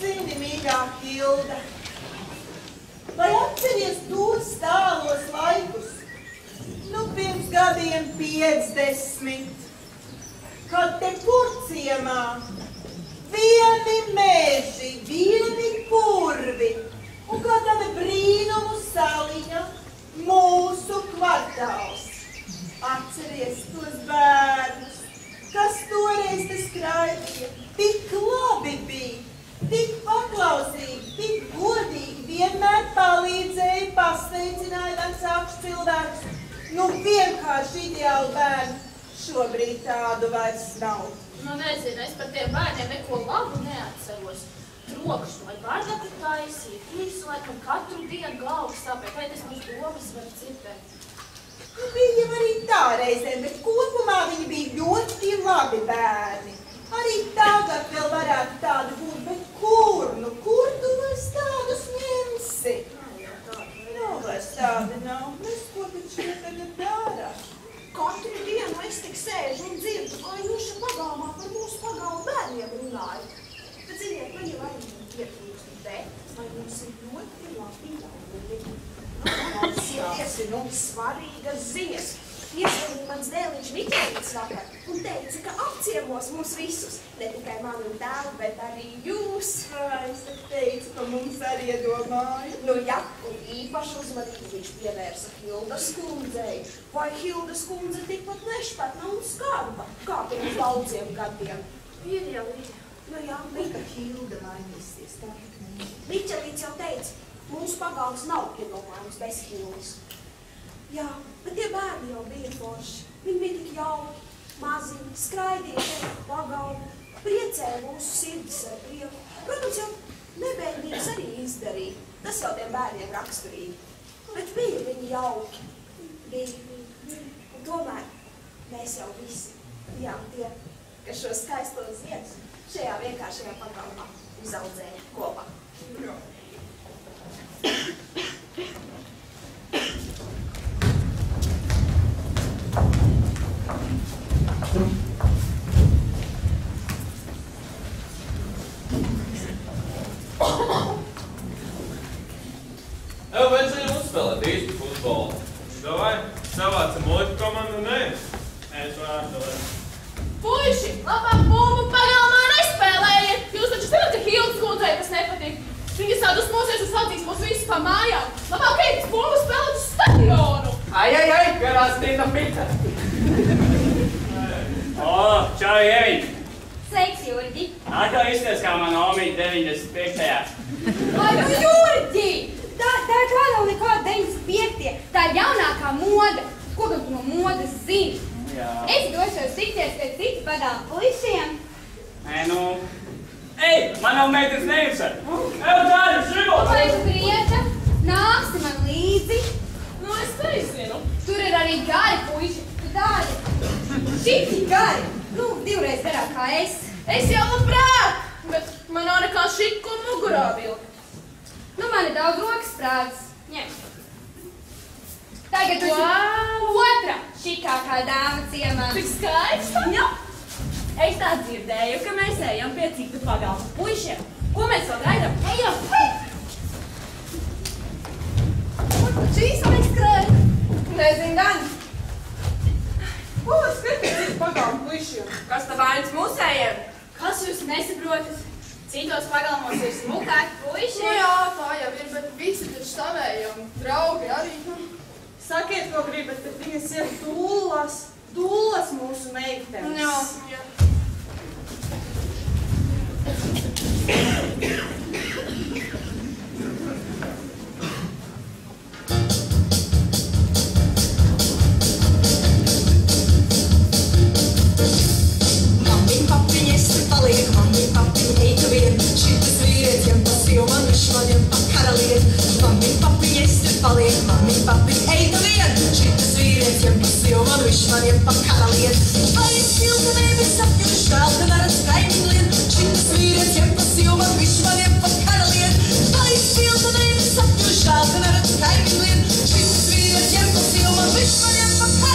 Zini, mīļā Hilda, vai atceries tos tālos laikus, nu pirms gadiem 50, kad te Purciemā vieni meži, vieni purvi un kā tāda brīnumu saliņa mūsu kvartāls. Atceries tos bērnus, kas toreiz te skraidīja, tik labi bija, tik paklausīgi, tik godīgi, vienmēr palīdzēja, pasveicināja vecākus cilvēkus. Nu, vienkārši ideāli bērni. Šobrīd tādu vairs nav. Nu, nezinu, es par tiem bērniem neko labu neatceros. Trokšņu vai bardakli taisīja, visu laikam katru dienu galvu sāpēja, vai es mūsu domas var dzirdēt. Nu, bija arī tā reizēm, bet kopumā viņi bija ļoti labi bērni. Arī tagad vēl varētu tādu būt, bet kur? Nu, kur tu vairs tādus ņemsi? Nav vairs tādi nav. Mēs ko taču tagad dārā? Katru dienu es tik sēžu un dzirdu, kā jūs šeit pagalmā par mūsu pagalmu bērniem runājat. Bet ziniet, man jau arī pietrūkst, bet vai mums ir ļoti labi jauni. Klausieties, ir mums svarīgas ziņas. Iesvadīja mans dēliņš Miķelīts vakar un teica, ka apciemos mūs visus. Ne tikai mani un tēvu, bet arī jūs. Es teicu, ka mums arī iedomāja. Nu ja, un īpaši uzmanību viņš pievērsa Hildas kundzei. Vai Hildas kundze tikpat nešpatna un skarba, kā pirms daudziem gadiem? Ir jau. Nu jā, Lika Hilda mainīsies, tā ir. Miķelīts jau teica, mūsu pagalms nav iedomājums bez Hildas. Jā, bet tie bērni jau bija forši. Viņi bija tik jauki, maziņi, skraidīja šeit pagalmu, priecēja mūsu sirdis ar prieku. Protams, jau nebēdības arī izdarīja. Tas jau tiem bērniem raksturīgi. Bet bija viņi jauki. Bija. Un tomēr mēs jau visi bijām tie, kas šo skaistos ziedus šajā vienkāršajā pagalmā uzaudzēja kopā. Jā. Vajadzēja uzspēlēt īstu futbolu. Davai, savācam otru komandu un ejam. Es varu spēlēt. Puiši, labāk bumbu pagalmā nespēlējiet! Jūs taču zināt, ka Hildas kundzei tas nepatīk. Viņa sadusmosies un saucīs mūs visus pa mājām. Labāk ejat bumbu spēlēt uz stadionu! Ai, garās tīta pita! O, čau, Evi! Sveiks, Jurģi! Atkal izties kā mana omīte 95. Ai, nu, Jurģi! Tā kā nav nekāda 95. Tā ir jaunākā moda. Ko gan tu no modas zini? Jā. Es došos tikties pēc citu pagalmu puišiem. Nē, nu... Ej, man nav meitas neinteresē! Ev, dāri, šribot! Vai tu prieta? Nāksi man līdzi. Nu, es nezinu. Tur ir arī gari puiši. Tu tādi šiti gari. Nu, divreiz garāk kā es. Es jau labprāt, bet man nav nekā šit, ko mugurā vilkt. Nu, man ir daudz rokas prātas. Ņem. Tagad tu Wow! otra šikākā dāma ciemā. Tik skaista? Jā. Es tā dzirdēju, ka mēs ejam pie citu pagalmu puišiem. Ko mēs vēl gaidām? Ejam! Kur tu šīs neskrēja? Nezinu, gan. Ko es skatīju citu pagalmu puišiem? Kas tā vainas mūsējiem? Kas jūs nesaprotat? Citos pagalmos ir smukāki puiši. Nu jā, tā jau ir, bet visi taču savējam. Draugi arī. Sakiet, ko gribat, bet viņas ir dullas mūsu meitenes. Jā. Mammiņ, papiņas tur paliek, mammiņ, papiņ, ej tu vien. Šitas vīrietiem, tas jau man višmaniem pa karalien. Mammiņ, papiņas tur paliek, mammiņ, papiņ, ej tu vien. Šitas vīrietiem, tas jau man višmaniem pa karalien. Vai es pilnu nevis sapņu žēl, ka neredz kaimiņu lien. Šitas vīrietis, ja pa sīvu man viņš maniem pa karalien. Palīdz pilna nevis sapņu žēl, ka neredz kaimiņu lien. Šitas vīrietis, ja pa sīvu man viņš maniem pa karalien.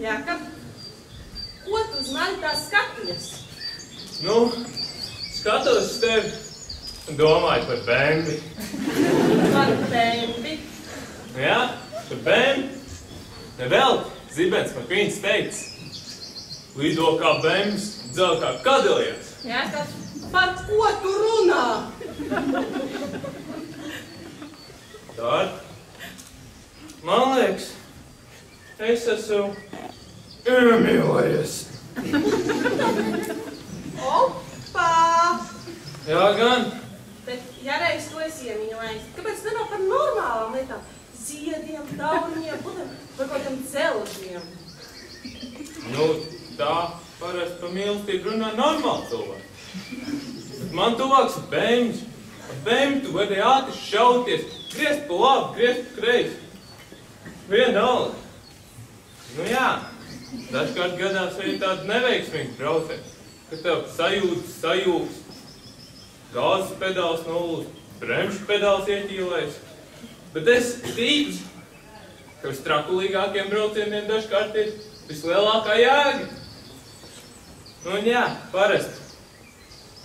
Jākab, ko tu uz mani tā skaties? Nu, skatos uz tevi un domāju par Bembi. Par Bembi? Jā, par Bembi. Nevēl Zibens Makvīns teica. Lido kā Bembis, dzel kā kadiliets. Jākab, par ko tu runā? Tād, man liekas, es esmu iemīlējies. Opā! Jā, gan. Bet, ja reiz tu esi iemīlējies, kāpēc ne nav par normālām lietām? Ziediem, dauniņiem, par kaut kādiem celžiem. Nu, tā parasti par mīlestību runā normāli cilvēki. Bet man tuvāks ir Bembis. Ar Bembi tu vari ātri šauties, griezt pa labi, griezt pa kreisi. Vienalga. Nu jā, dažkārt gadās arī tādi neveiksmīgi braucieni, kad tev sajūgs, gāzes pedāls nolūst, bremšu pedāls ieķīlēs. Bet es ticu, ka uz trakulīgākiem braucieniem dažkārt ir vislielākā jēga. Nu un jā, parasti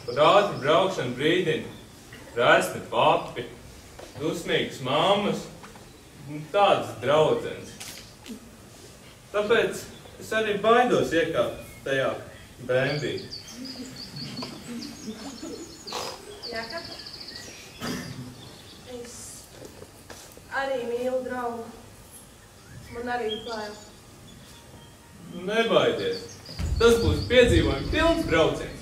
par ātru braukšanu brīdini resni papi, dusmīgas mammas un tādas draudzenes. Tāpēc es arī baidos iekāpt tajā Bembī. Jākab, es arī mīlu draugu. Man arī ir bail. Nebaidies. Tas būs piedzīvojumi pilns brauciens.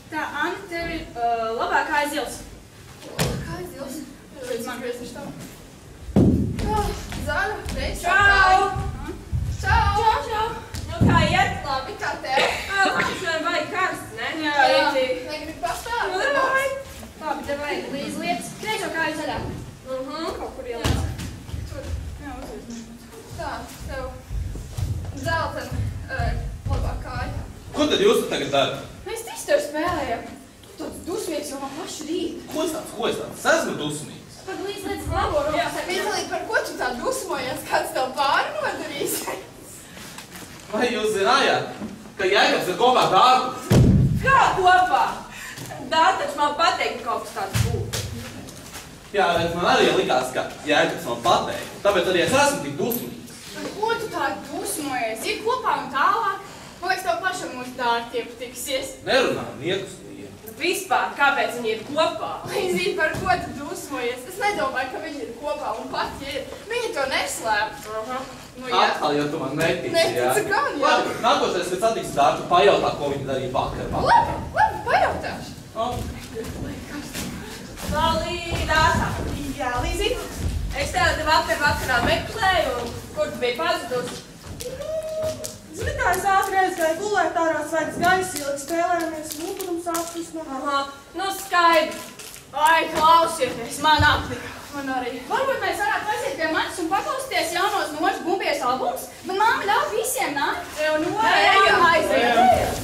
Tā, Anna, tev ir labāk aizils. Kā aizils? Redz, man griezniši tavu. Zana, reiz. Čau! Čau! Čau! Nu, kā iet? Labi, kā tev? Šodien vajag karsts, ne? Jā, rītīgi. Negribi pastāvēt? Nu, davai. Labi, tev vajag līdz lietas. Kreiso kāju zaļā. Kaut kur ielēc. Jā, uzlies. Tā, tev dzeltena labā kāja. Ko tad jūs tagad darat? Mēs trīs tev spēlējam. Tu tāds dusmīgs jau man pašu rīt. Ko es tāds? Es esmu dusmīgs. Par līdz lietas labo rokas. Vienalīgi, par ko tu tā dusmojies, kāds tev pāri nodarīs? Vai jūs zinājāt, ka Jēkabs ir kopā dārgu? Kā kopā? Dārtačs man pateikt, ka kaut kas tāds būtu. Jā, redz, man arī likās, ka Jēkabs man pateikt. Tāpēc arī es esmu tik dusmīgs. Par ko tu tā dusmojies? Ir kopā un tālāk. Man liekas, tev pašam mūsu dārgi iepatiksies. Nerunā niekus lienu. Vispār, kāpēc viņi ir kopā? Lai zini, par ko tu dusmojies. Es nedomāju, ka viņi ir kopā un pat, ja ir. Viņi to neslēp. Nu, jā. Atkal, ja tu man netici, jā? Netici gan, jā. Labi, nākošais, kad satiksi dārgu, pajautā, ko viņi darīja vakar. Labi, pajautāšu. Salīdātā. Jā, Līzi. Es tev vakarā meklēju, un kur tu biji pazudusi? Zini, kā es ātri aizgāju gulēt ārā svaigs gaisa, ilgi spēlējamies, mūpurums ātris no... Aha, nu skaidrs. Ai, klausieties, man aplika. Man arī. Varbūt mēs varētu aiziet pie manis un paklausīties jaunos Noras Bumbies albums, bet māma ļauj visiem nākt. Tev Nora, ejam aiziet.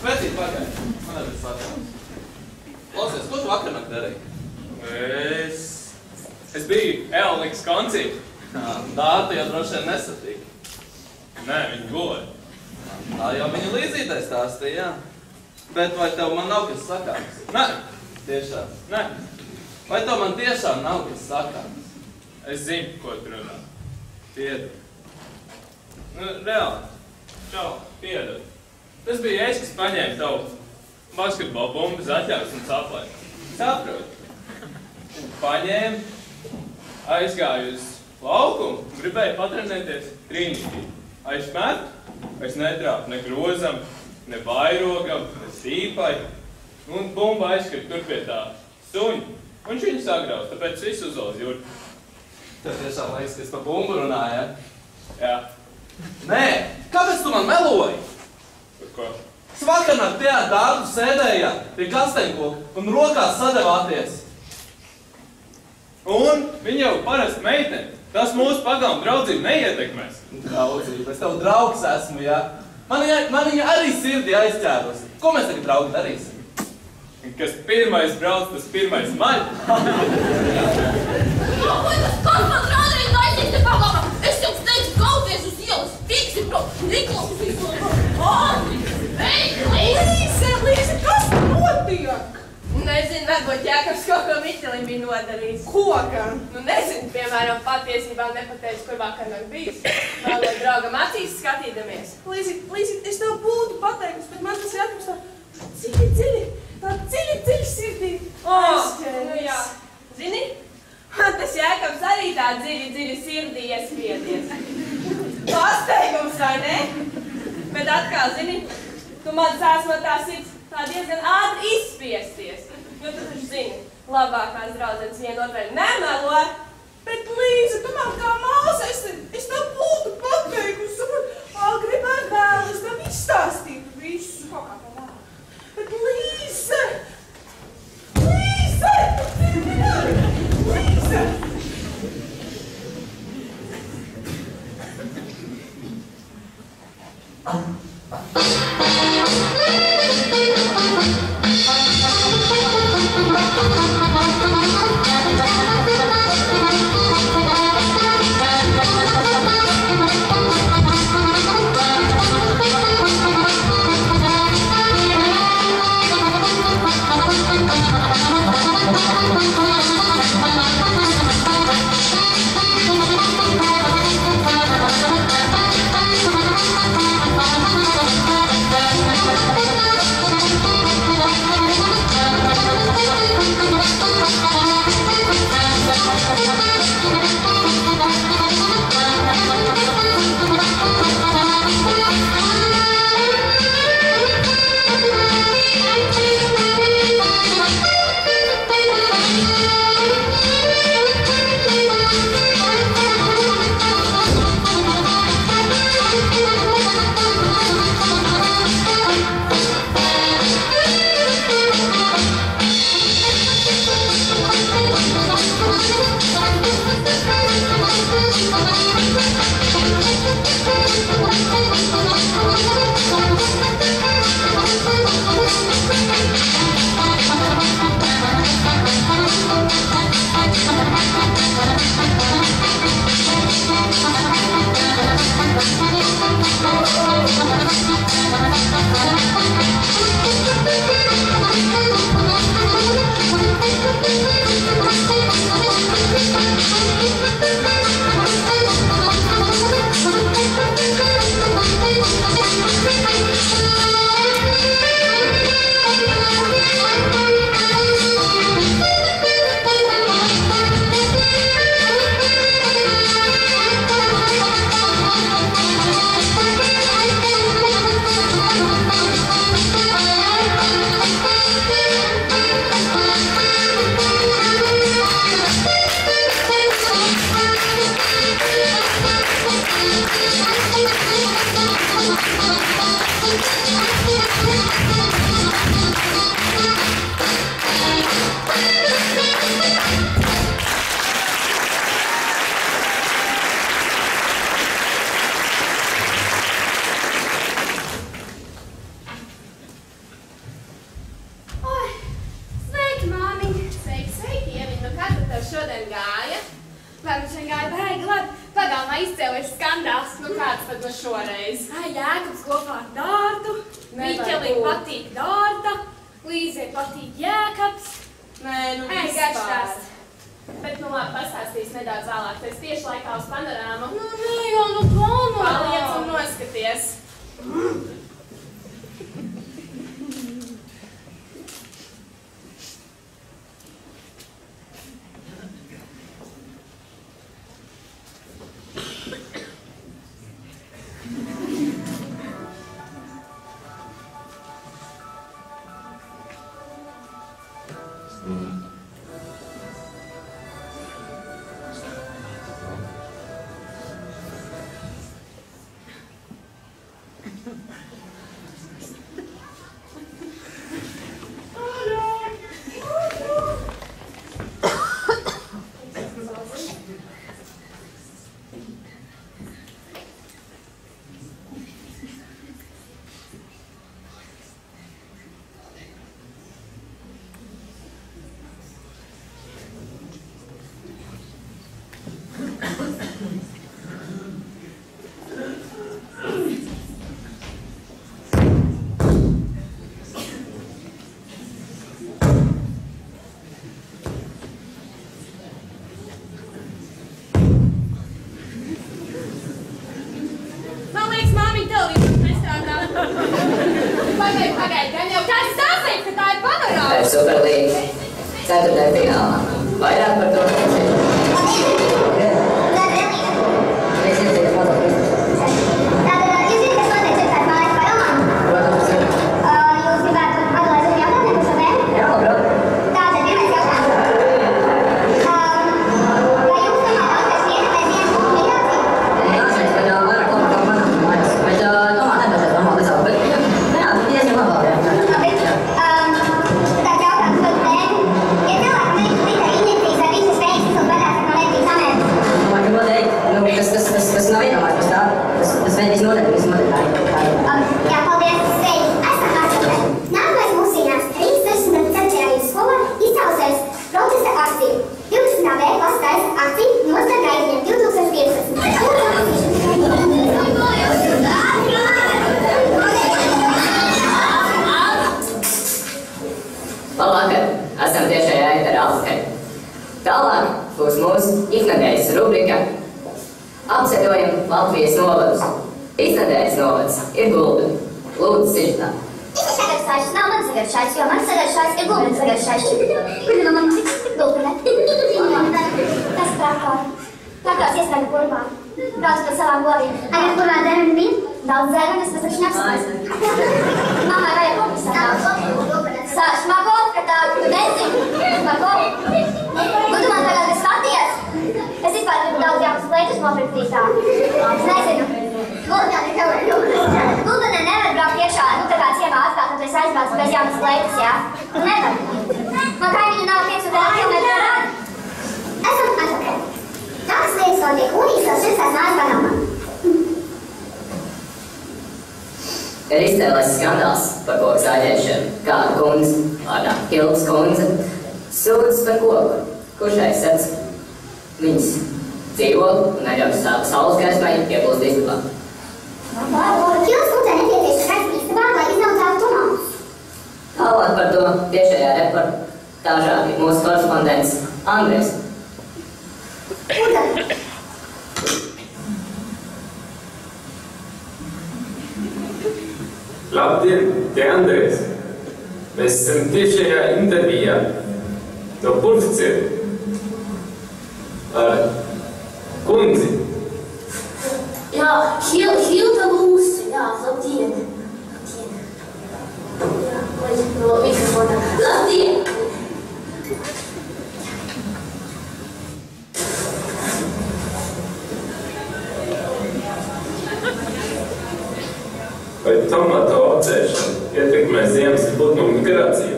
Vecīt, pagaidi. Man arī sakās. Klausies, ko tu vakarnāk darīji? Es biju Eolikas koncīti. Dārta jau droši vien nesatīk. Nē, viņi goja. Tā jau viņa līdzītais stāstīja, jā. Bet vai tev man nav kas sakāms? Nē, Tiešām. nē. Vai tev man tiešām nav kas sakāms? Es zinu, ko tu runā. Piedod. Nu, reāli. Čau, piedod. Tas bija es, kas paņēma tavu basketbola bumbas atļaus un saplēja. Saproti. Paņēma, aizgāju uz laukumu un gribēju patrenēties trīnītī. Aizmet, es netrāpu ne grozam, ne vairogam, ne stīpai. Un bumba aizskrita tur pie tā suņa. Un viņš viņu sagrauz, tāpēc visu uzvalz jūrti. Tev tiešām liekas, ka es par bumbu runāju, ja? Jā. Nē! man meloji? Par ko? Svakarnāk tajā dārdu sēdējāt pie kasteņkoka un rokās sadevāties. Un viņa jau parasti meitene. Tas mūsu pagām draudzību neietekmēs. Draudzība, es tev draugs esmu, jā. Man viņa arī sirdī aizķērusi. Ko mēs tagad, draugi, darīsim? Kas pirmais brauc, tas pirmais maļ. Kas man rādīt aizies te pagalmā? Es jums teicu, kauties uz ielas. Tiksi, bro, Niklaus, Līze, kas notiek? Nezinu, varbūt Jākabs kaut ko Miķelim bija nodarījis. Ko gan? Nezinu, piemēram, patiesībā nepateicu, kur vakarnāk bijis. Vēl no draugam acīs skatīdamies. Līzi, es tev būtu pateikusi, bet man tas Jākabs tā dziļi sirdī. Nu jā. Zini, man tas Jākabs arī tā dziļi sirdī iespiedies. Pasteigums, vai ne? Bet atkal, zini, tu man sāc no tā sirds tā diezgan ātri izspiesties. Jo tu taču zini, labākās draudzenes vienotrai nemelo. Bet Līze, tu man kā māsa, es tev būtu pateikusi, gribētu vēl, es tev izstāstītu visu. Kaut kā tā vēl. Bet Līze! Jākabs kopā ar dārtu, Miķelim patīk dārta, Līzei patīk Jākabs. Nē, nu garš stāsts. Bet, nu labi, pastāstīs nedaudz vēlāk, pēc tieši laikā uz panorāmu. Nu, jau nu plānā. Paliec un noskaties. Pagaid, gan jau kāds stāstīja, ka tā ir panorāma. Tā ir superlīga. 4. finālā. Vairāk par to apceļojam Latvijas novadus. Iznedēļas novads ir Gulbi. Lūdzu, sižatā. Sagaršais nav man sagaršais, jo man sagaršais ir Gulbi sagaršais. Kur no man Gulbi? Tas plakās ieskaņu kurbā. Brauc par savām govīm. Arī kurbā dēļ bija daudz zērunas, bet taču neapstāst. Mamai vajag kopi sāc magot, ka tā tu nezini. Magot. Tu man tagad esi skaties. Es vispār gribu daudz jaunas lietas nopirkt tā. Es nezinu. Gulbenē nevar braukt iekšā, tā kā ciemā atstāt, tad es aizbraucu bez jaunas lietas, jā? Nevar. Man kaimiņu nav 5 kilometru rādi. Esam atpakaļ. Tādas lietas vēl tiek unīs, vēl šis tās nājas padomā. Ir izcēlēs skandāls par koku zāģēšanu. Kāda kundze, vārdā Hildas kundze, sūdzas par koku. Kurš aizsardz? Viņas dzīvo un neļauj saules gaismai ieplūst istabā. Hildas kundzei nepieciešas gaisma istabā, lai iznaucētu tomātus. Tālāk par to tiešajā reportāžā ir mūsu korespondents Andrejs. Labdien, te Andrejs. Mēs esam tiešajā intervijā. No Purvciem. Ar kundzi. Jā, Hilda Lūsi, jā, labdien. Jā, lai no mikrofona. Labdien! Vai tomātu audzēšana ietekmē ziemas putnu migrāciju?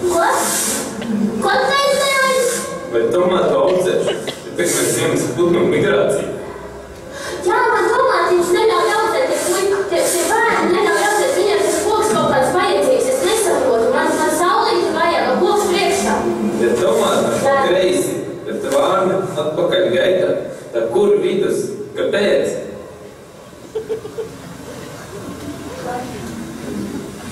Ko? Ko teici? Vai tomātu audzēšana ietekmē ziemas putnu migrāciju? Jā, man tomātiņš neļauj audzēt, tie bērni neļauj audzēt, viņiem tas koks kaut kāds vajadzīgs, es nesaprotu, man saulīti vajag, man koks priekšā. Ja tomātam kreisi, bet vārni atpakaļ gaitā, tad kur vidus, kāpēc?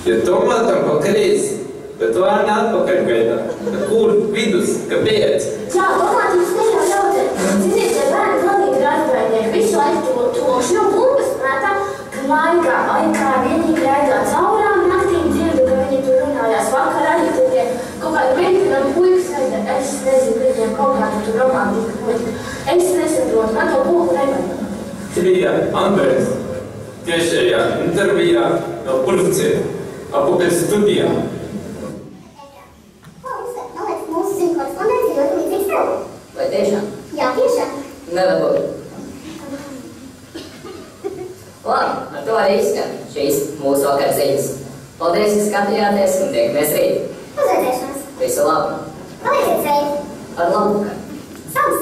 Ja tomātam pa kreisi, bet vārni atpakaļ gaitā, tad kur vidus, kāpēc? Jā, tomātiņš neļauj audzēt. Ziniet, tie bērni galīgi ir aizbrainieki. Visu laiku toši no bumbas prātā, ka laikā vienīgi raidā caurām naktīm dzirdu, ka viņi tur runājās vakarā, ja tur tie kaut kādi mēģinām puikas raidā. Es nezinu, viņiem kaut kādu tur romantika puika. Es nesaprotu, man to puiku nevajag. Jā, Andrejs, tiešajā intervijā no Purvciem, apakaļ studijā. Vai tiešām? Jā, tiešām. Nevar būt. Labi, ar to arī izskan šīs mūsu vakar ziņas. Paldies, ka skatījāties un tiekamies rīt. Uz redzēšanos. Visu labu. Palieciet sveiki. Ar labu vakar. Salus.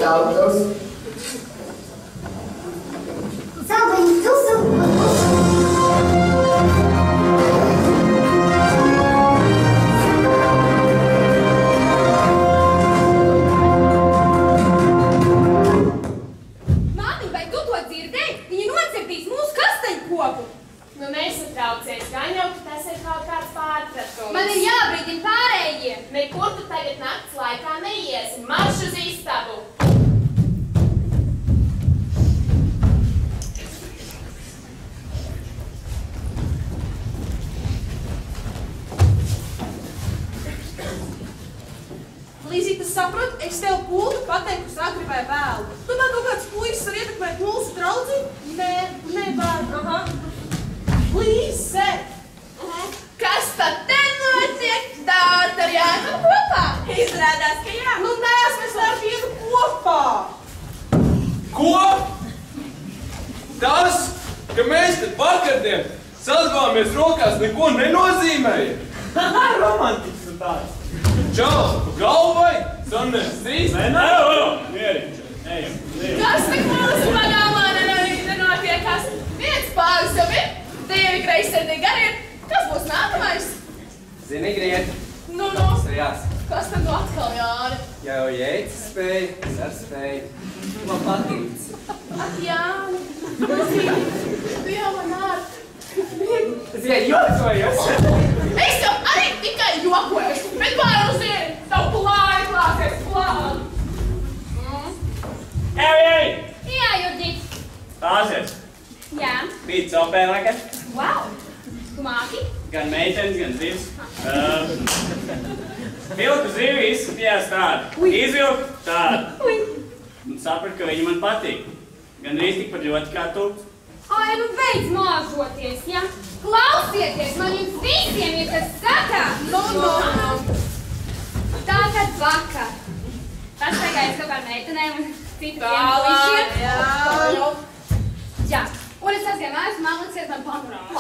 Salus. Salduņu tusu. Nu nesatraucies, gan jau, ka tas ir kaut kāds pārpratums. Man ir jābrīdina pārējie. Nekur tu tagad nakts laikā neiesim, marš uz istabu. pateikusi agri vai vēlu. Tomēr kaut kāds puisis var ietekmēt mūsu draudzi? Nē, nevar. Līse! Kas tad te notiek? Dārta ar Jānu kopā? Izrādās, ka jā. Nu, mēs ar vienu kopā. Ko? Tas, ka mēs te vakardien sazvāmies rokās, neko nenozīmēja. Romantiks un tāds. Čau, galvai, Sanders, trīs. Nē, mierīgi. Ejam. Kas tik mūsu pagalmā nenotiekas? Viens pāris jau ir, divi greizsirdīgi arī ir. Kas būs nākamais? Zini, Griet, Nu, kas tad nu atkal, Jāni? jau Jēcis spēja, es ar spēju. Man patīk. Ak, Jāni, tu jau man ārti. Es tikai jokojos. Es jau arī tikai jokojos, bet vai jau zini, tavu plāni klāsies plāni. Ej! Jā, Jurģīt. Tāsies. Jā. Pīt sopē vakar. Wow. Tu māki? Gan meitenes, gan zivs. Vilku zivi izskatījās tādu. Izvilku tādu. Un sapratu, ka viņi man patīk. Gan drīz tikpat ļoti kā tu. Ai, nu beidz māžoties, ja? Klausieties, man jums visiem ir kas sakāt. Nu. Tātad vakar. Tas tagad kaut kā meitenēm un citu Tālāk, Jā. Un es aizgāju mājās, man liksies man panorāmu.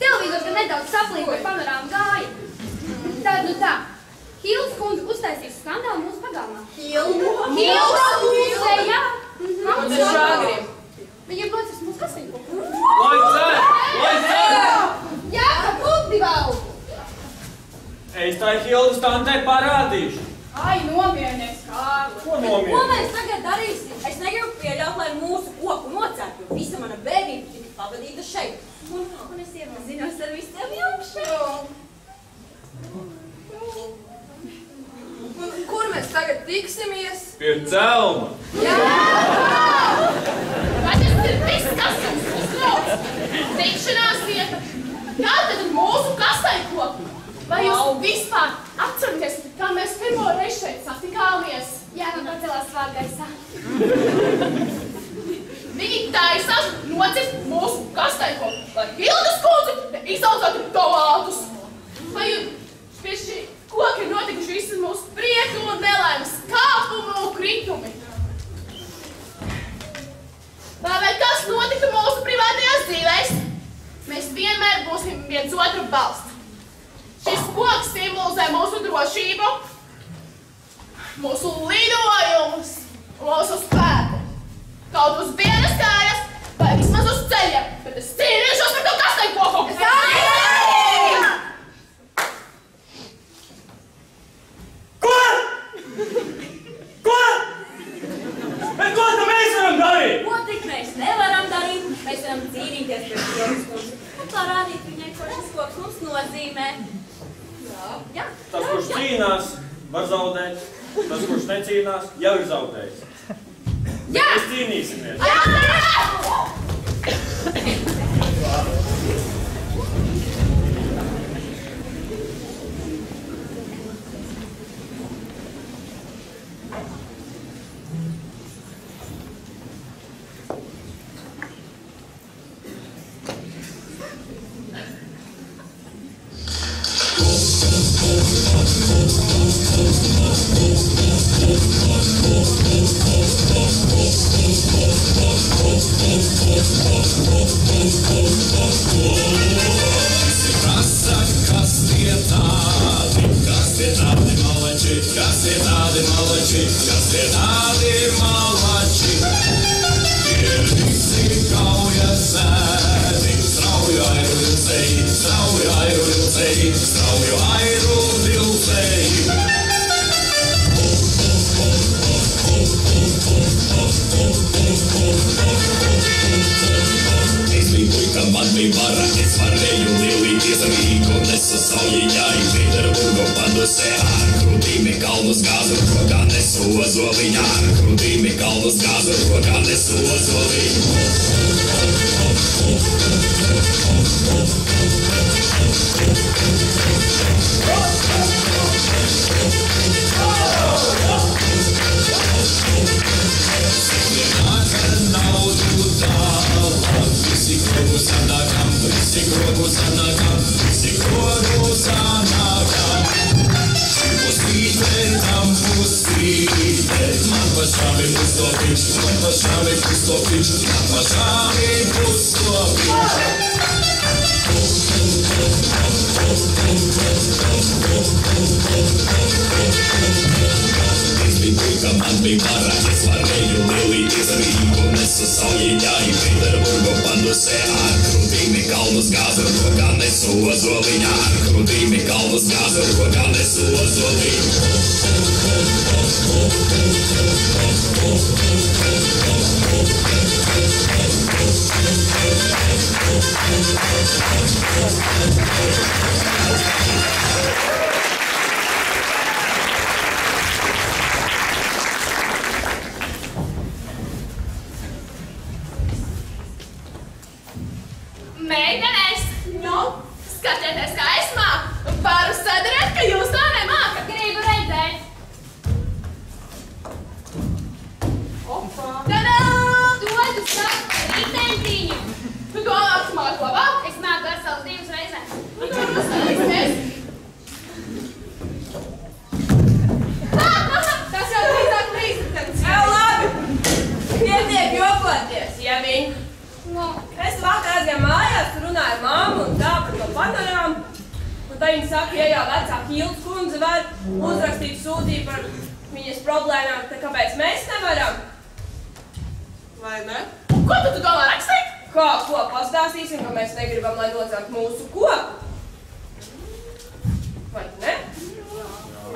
Televizors gan nedaudz saplīk, bet panorāmu gāja. Tad nu tā. Hildas kundze uztaisīs skandālu mūsu pagalmā. Hildas kundze, jā. Un tas šāgriem. Viņa ir nocis mūsu kasību. Lai dzer! Jā, ka putni valdu. Es tā Hildas tantei parādīšu. Ai, nomierinies, Kārli. Ko nomierinies? Ko mēs tagad darīsim? Es negribu pieļaut, lai mūsu koku nocētu, jo visa mana bērnība tika pavadīta šeit. Un es iepazinos ar visiem jums šeit. Kur mēs tagad tiksimies? Pie celma. Vai tas ir viss, kas jums uztrauc? Tikšanās vieta. Kā tad mūsu kastai koku? Vai jūs vispār atceraties, kā mēs pirmo reizi šeit satikāmies? Jā, man pacelās vārdu gaisā. Viņi taisās nocirst mūsu kastai koku, lai Hildas kundze izaudzētu tomātus. Vai pie šī koka ir notikuši visi mūsu prieki un nelaimes, kāpumi un kritumi? Vai kas notika mūsu privātajās dzīvēs? Mēs vienmēr būsim viens otru balsts. Šis koks simbolizē mūsu drošību, mūsu lidojumus, mūsu spēku. Kaut uz vienas kājas, vai vismaz uz ceļiem, bet es cīnīšos par to kastai koku. Ko? Ko? Bet ko tad mēs varam darīt? Ko tik mēs nevaram darīt? Mēs varam cīnīties pret Hildas kundzi. Un parādīt viņai, ko šis koks mums nozīmē. Jā. Tas, kurš cīnās, var zaudēt. Tas, kurš necīnās, jau ir zaudējis. Jā! Mēs cīnīsimies. koku sanākam, visi koku sanākam. Pusītēt, tam pusītēt, man pašām ir pustopiņš, man pašām ir pustopiņš, man pašām ir pustopiņš. Man bija varā, es varēju lielīties ar Rīgu, nesu saujiņā, i Pēterburgu pandusē, ar krūtīmi kalnus gāzu, rokā nesu ozoliņā, ar krūtīmi kalnus gāzu, rokā nesu ozoliņu. Meitenes, nu, skatieties, kā es māku. Varu sadarēt, ka jūs tā nemākat. Gribu redzēt. Opa. Tadā! Dodu savu ritentiņu. Tu to māku labāk? Es māku ar savus 2 reizēm. Tu to uzstāties. Tas jau drīzāk līdzekļs. Jā, labi. Pietiek jokoties, ja viņi. Es vakar aizgāju mājās, tur runāju ar mammu un tā par to panorāmu. Un tā viņa saka, ja jau vecā Hildas kundze var uzrakstīt sūdzību par viņas problēmām, tad kāpēc mēs nevaram? Vai ne? Ko tu domā rakstīt? Ko pastāstīsim, ka mēs negribam, lai nocelt mūsu koku? Vai ne?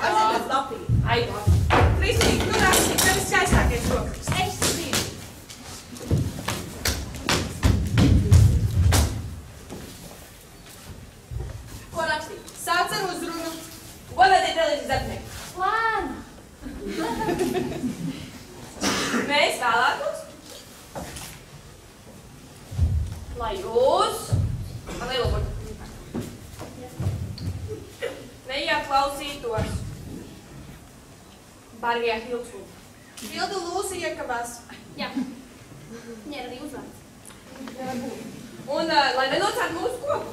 Aiziet pēc lapī. Ai, Kristīgi, tu rakstīt, tev skaistākais rokas. Es zinu. Ko rakstīt? Sāc ar uzrunu. Godātie televīzijas darbinieki. Lāna. Mēs vēlētos, lai jūs neieklausītos bargajā Hildas kundze. Hilda Lūsija iekavās. Jā. Viņa ir arī uzvārds. Un lai nenocētu mūsu koku.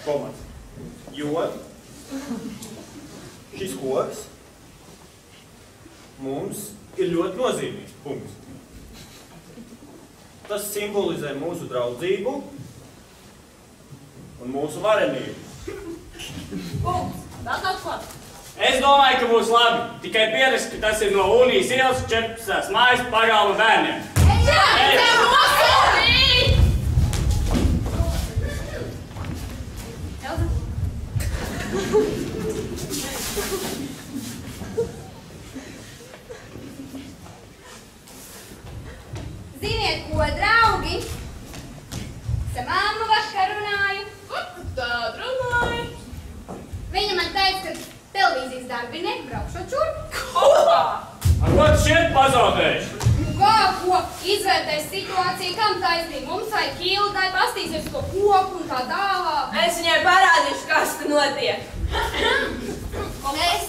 Komats. Jo šis koks mums ir ļoti nozīmīgs punkts. Tas simbolizē mūsu draudzību un mūsu varenību. Punkts. Vēl kaut ko? Es domāju, ka būs labi. Tikai pierast, ka tas ir no Unijas ielas 14. mājas pagalma bērniem. Ziniet, ko, draugi? Sa mamma vakar runāju. Tad runāju. Viņa man teica, ka televīzijas darbinieki braukšot šurp. Ar ko tu šeit pazaudējuši? Ko? Izvērtēs situāciju, kam taisnība mums vai Hildai, pastīsies to koku un tā tālāk. Es viņai parādīšu, kas te notiek. Mēs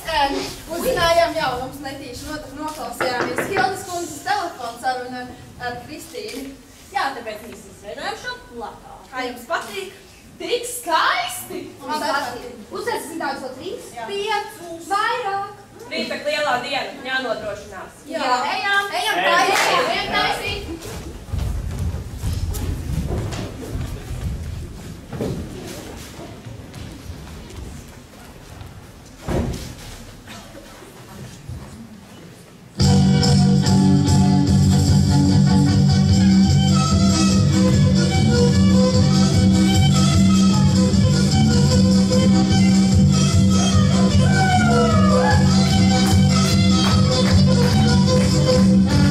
uzzinājām jau, mums netīši noklausījāmies Hildas kundzes telefonu sarunu ar Kristīnu. Jā, tāpēc mēs izveidojam šo plakātu. Kā jums patīk? Tik skaisti! Man patīk. Uztaisīsim daudz vēl 3, 5, vairāk. Rīt tak lielā diena, jānodrošinās. Jā, ejam taisīt. Thank you.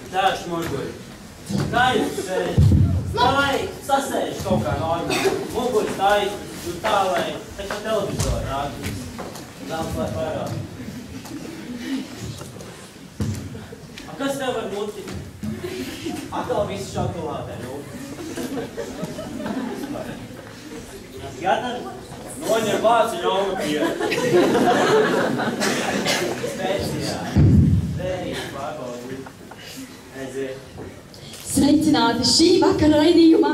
Tēvs murguļi. Taisa sēž. Lai sasēž kaut kā normāli. Muguri taisa, tu tā, lai taču televizoru rādīs. Dāmas, lai parāda. Kas tev var muti? Atkal visu šokolādē, nu. Jādara? Noņem vāciņu auga pieru. Speciāli. Vērīgi pārbaudi. Aiziet. Sveicināti šī vakara raidījumā.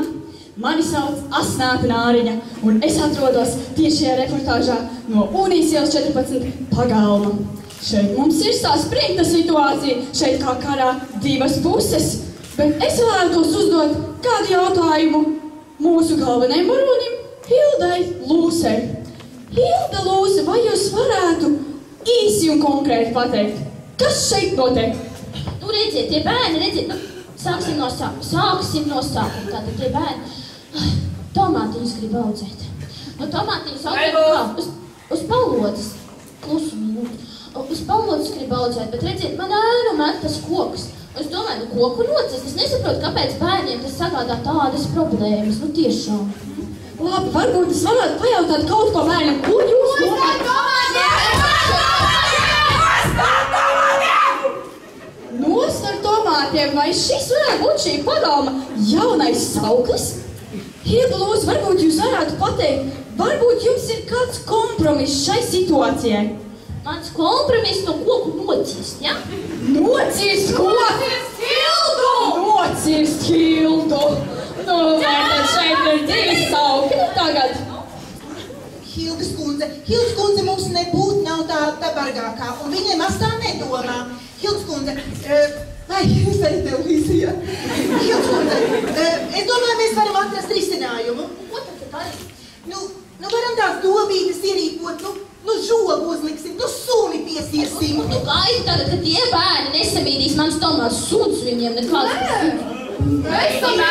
Mani sauc Asnāta Nāriņa, un es atrodos tiešajā reportāžā no Unijas ielas 14 pagalma. Šeit mums ir saspringta situācija, šeit kā karā divas puses, bet es vēlētos uzdot kādu jautājumu mūsu galvenajam varonim, Hildai Lūsei. Hilda Lūse, vai jūs varētu īsi un konkrēti pateikt, kas šeit notiek? Nu, redziet, tie bērni, redziet, sāksim no sākuma. Tātad tie bērni, tomātiņus grib audzēt. Nu, tomātiņus audzēt uz palodzes, klusu minūti. Uz palodzes grib audzēt, bet redziet, man ēnu met tas koks. Es domāju, nu koku nocist, es nesaprotu, kāpēc bērniem tas sagādā tādas problēmas, nu tiešām. Labi, varbūt es varētu pajautāt kaut ko bērnam, ko jūs Nost ar tomātiem, vai šis varētu būt šī pagalma jaunais sauklis? Hilda Lūse, varbūt jūs varētu pateikt, varbūt jums ir kāds kompromiss šai situācijai? Mans kompromiss no koku nocirst, ja? Nocirst ko? Nocirst Hildu! Nocirst Hildu! Nu, vai tad šeit ir divi saukļi tagad? Hildas kundze mums nebūtu nav tā bargākā, un viņiem maz tā nedomā. Hildas kundze, vai es arī tev līdzi, ja? Hildas kundze, es domāju, mēs varam atrast risinājumu. Ko tad darīt? Nu, varam tās dobītas ierīkot, nu žogu uzliksim, nu suni piesiesim. Nu gaidi tagad, ka tie bērni nesamīdīs mans tomāts suns viņiem nekāds. Mēs labi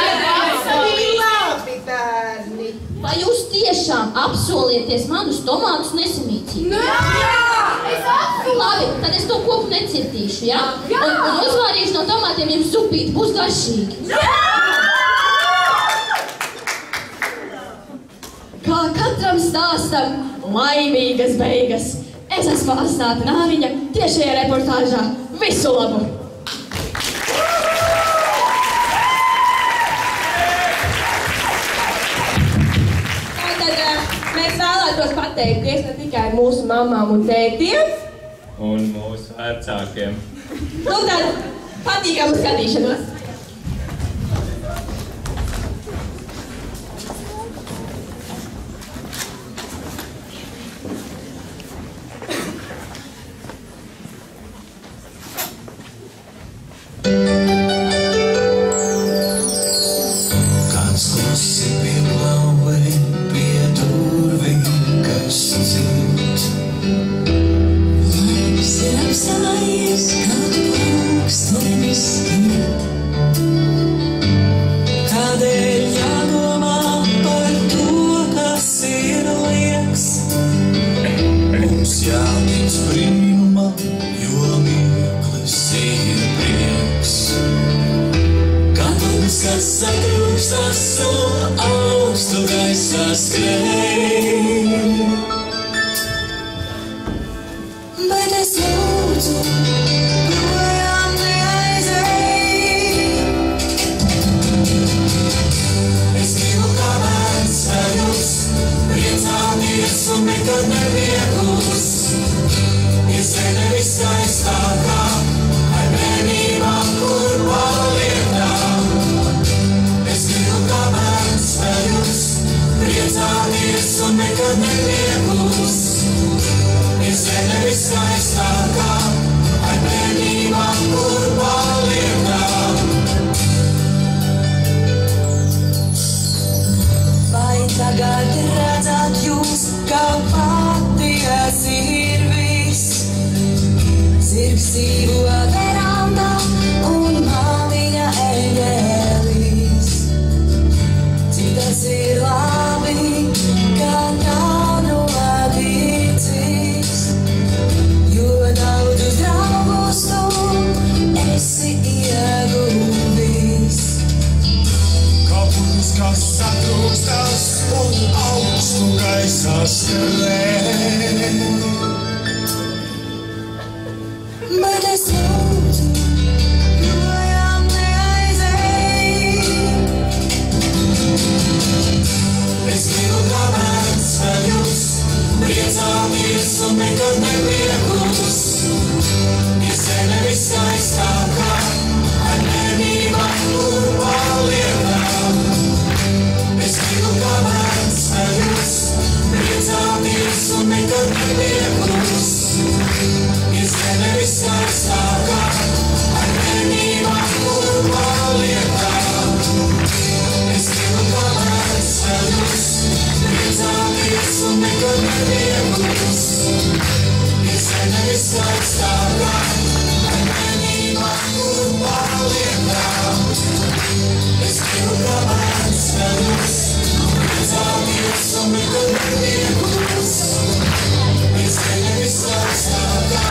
bērni. Vai jūs tiešām apsolieties manus tomātus nesamīcīt? Es apsolu! Labi, tad es to koku necirtīšu, ja? Un uzvārīšu no tomātiem jums supīt, būs garšīgi. Kā katram stāstam laimīgas beigas. Es esmu Asnāta Nāriņa, tiešajā reportāžā. Visu labu! Tātad mēs vēlētos pateikties ne tikai mūsu mamām un tētiem. Un mūsu vecākiem. Nu tad patīkamu skatīšanos! Priecāties un nekad skarē. Bet es lūdzu, projām neaizej. Es gribu kā bērns ceļus, priecāties un nekad neprieklus. Ir zeme viskaistākā, ar nemībām, kur paliekām. Es gribu kā bērns ceļus, priecāties un nekad neprieklus. Ir zeme viskaistākā, ar nemībām, kur paliekām. Es gribu kā bērns ceļus, priecāties un nekad neprieklus. Ir zeme viskaistākā, ar nemībām, kur paliekām. Es gribu kā bērns ceļus, priecāties un nekad neprieklus. Ir zeme viskaistākā,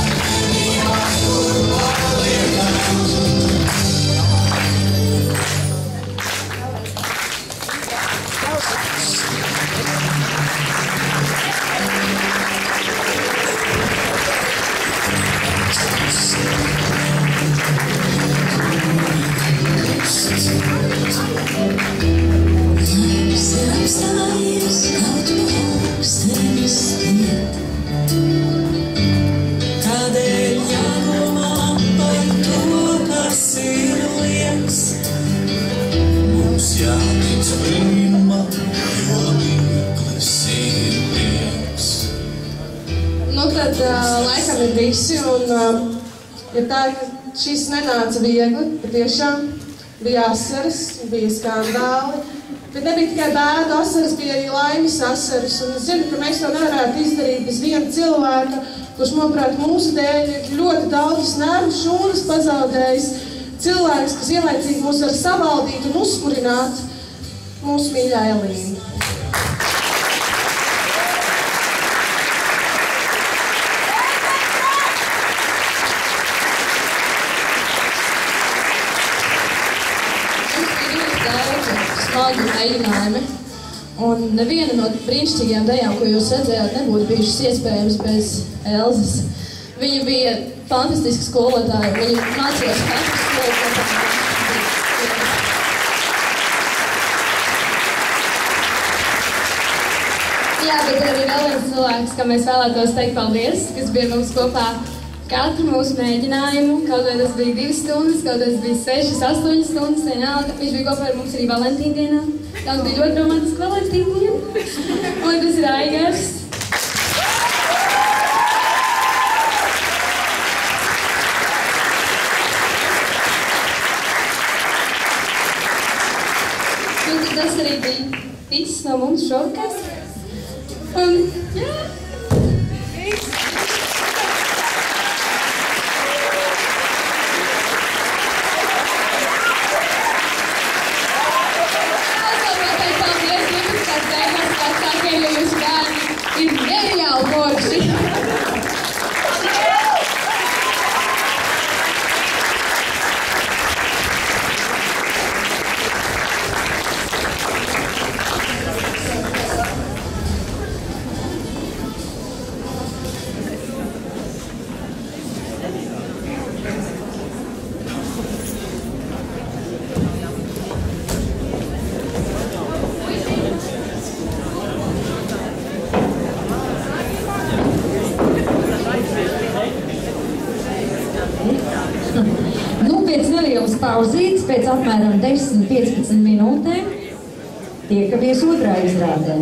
ar nemībām, kur paliekām. Apstājies kaut pulkstenis iet. Tādēļ jādomā par to, kas ir liekas. Mums jātic brīnumā, jo mirklis ir prieks. Nu, tad laikam ir visi, un ja tā, šis nenāca viegli, patiešām bija asaras, bija skandāli. Bet nebija tikai bēdu asaras, bija arī laimes asaras. Un es zinu, ka mēs to nevarētu izdarīt bez viena cilvēka, kurš, manuprāt, mūsu dēļ ir ļoti daudz nervu šūnas pazaudējis. Cilvēks, kas ielaicīgi mūs var savaldīt un uzkurināt, mūsu mīļā Elīna. Smagu mēģinājumi. Un neviena no brīnišķīgajām dejām, ko jūs redzējāt, nebūtu bijušas iespējams bez Elzas. Viņa bija fantastiska skolotāja. Viņa mācījās katru skolotāju. Jā, bet ir arī vēl viens cilvēks, kam mēs vēlētos teikt paldies, kas bija mums kopā katru mūsu mēģinājumu. Kaut vai tas bija 2 stundas, kaut vai tas bija 6, 8 stundas, vienalga. Viņš bija kopā ar mums arī Valentīna dienā. Tā bija ļoti romantiska Valentīna diena. Un tas ir Aigars. Un tas arī bija viss no mums šovakars. Jā. Ir nereāli forši. Pauzītes pēc apmēram 10-15 minūtēm tiekamies otrā izrādē.